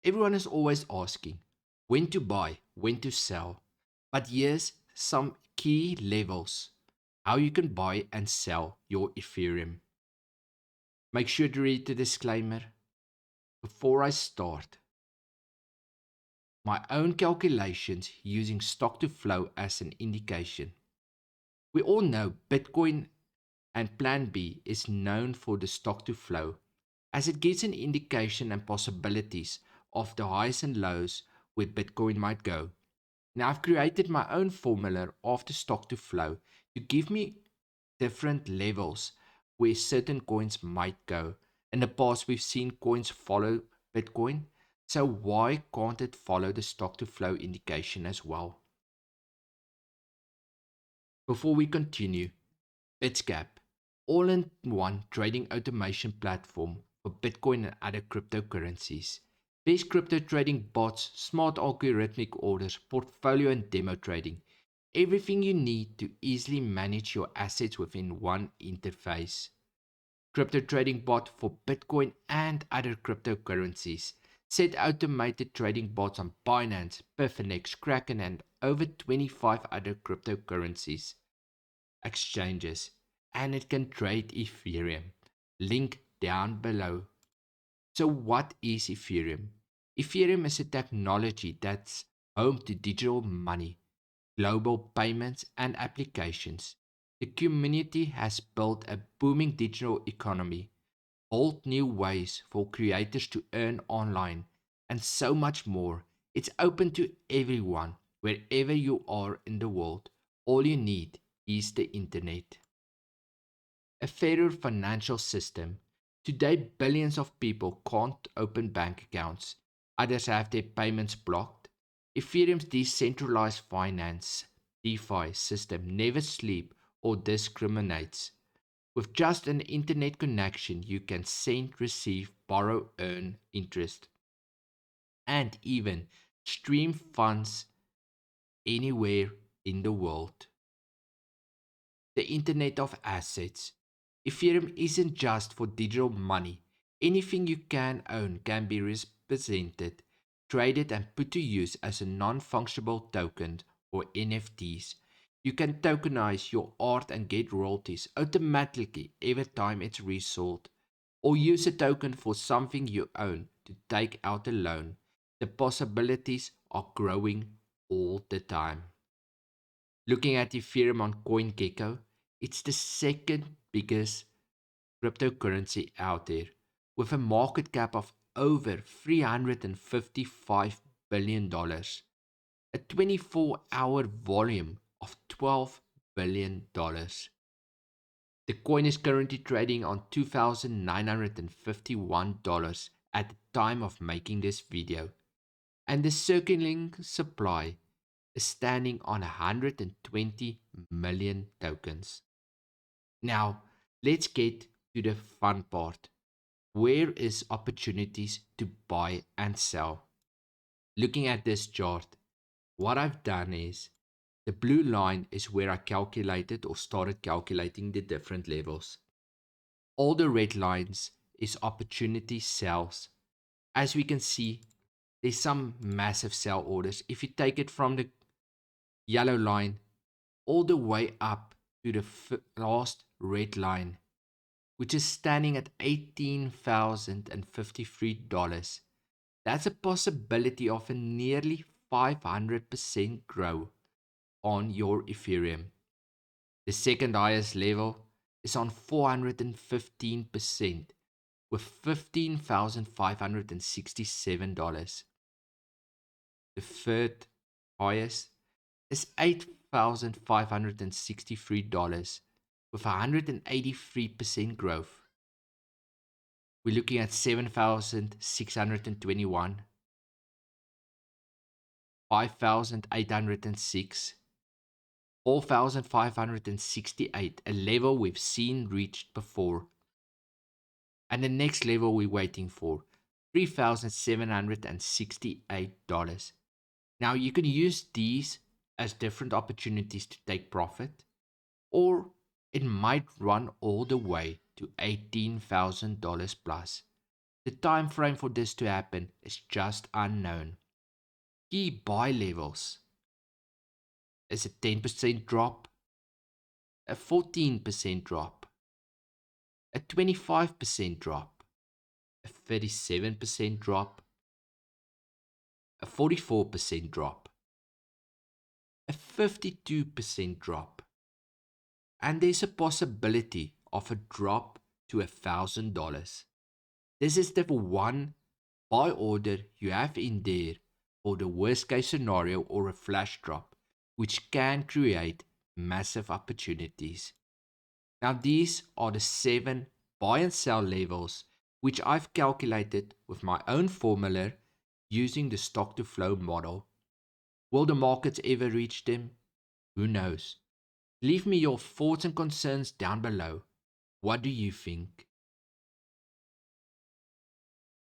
Everyone is always asking when to buy, when to sell. But here's some key levels how you can buy and sell your Ethereum. Make sure to read the disclaimer. Before I start, my own calculations using stock to flow as an indication. We all know Bitcoin and Plan B is known for the stock to flow, as it gives an indication and possibilities of the highs and lows where Bitcoin might go. Now, I've created my own formula of the stock to flow to give me different levels where certain coins might go. In the past, we've seen coins follow Bitcoin, so why can't it follow the stock to flow indication as well? Before we continue, 𝙏𝙝𝙖𝙑, all-in-one trading automation platform for Bitcoin and other cryptocurrencies. Best crypto trading bots, smart algorithmic orders, portfolio and demo trading. Everything you need to easily manage your assets within one interface. Crypto trading bot for Bitcoin and other cryptocurrencies. Set automated trading bots on Binance, Bitfinex, Kraken, and over 25 other cryptocurrencies exchanges, and it can trade Ethereum. Link down below. So what is Ethereum? Ethereum is a technology that's home to digital money, global payments and applications. The community has built a booming digital economy, built new ways for creators to earn online, and so much more. It's open to everyone, wherever you are in the world. All you need is the internet. A fairer financial system. Today, billions of people can't open bank accounts. Others have their payments blocked. Ethereum's decentralized finance DeFi system never sleeps or discriminates. With just an internet connection, you can send, receive, borrow, earn interest, and even stream funds anywhere in the world. The Internet of Assets. Ethereum isn't just for digital money. Anything you can own can be represented, traded, and put to use as a non-fungible token or NFTs. You can tokenize your art and get royalties automatically every time it's resold, or use a token for something you own to take out a loan. The possibilities are growing all the time. Looking at Ethereum on CoinGecko, it's the second biggest cryptocurrency out there, with a market cap of over $355 billion, a 24-hour volume of $12 billion. The coin is currently trading on $2,951 at the time of making this video, and the circulating supply is standing on 120 million tokens. Now, let's get to the fun part. Where is opportunities to buy and sell? Looking at this chart, what I've done is the blue line is where I calculated or started calculating the different levels. All the red lines is opportunity sells. As we can see, there's some massive sell orders. If you take it from the yellow line all the way up to the last red line, which is standing at $18,053. That's a possibility of a nearly 500% growth on your Ethereum. The second highest level is on 415% with $15,567. The third highest is $8,563 with 183% growth. We're looking at 7,621, 5,806, 4,568, a level we've seen reached before. And the next level we're waiting for, $3,768. Now you can use these as different opportunities to take profit, or it might run all the way to $18,000 plus. The time frame for this to happen is just unknown. Key buy levels is a 10% drop, a 14% drop, a 25% drop, a 37% drop, a 44% drop, a 52% drop, and there's a possibility of a drop to $1,000. This is the one buy order you have in there for the worst case scenario or a flash drop, which can create massive opportunities. Now these are the 7 buy and sell levels which I've calculated with my own formula using the stock to flow model. Will the markets ever reach them? Who knows? Leave me your thoughts and concerns down below. What do you think?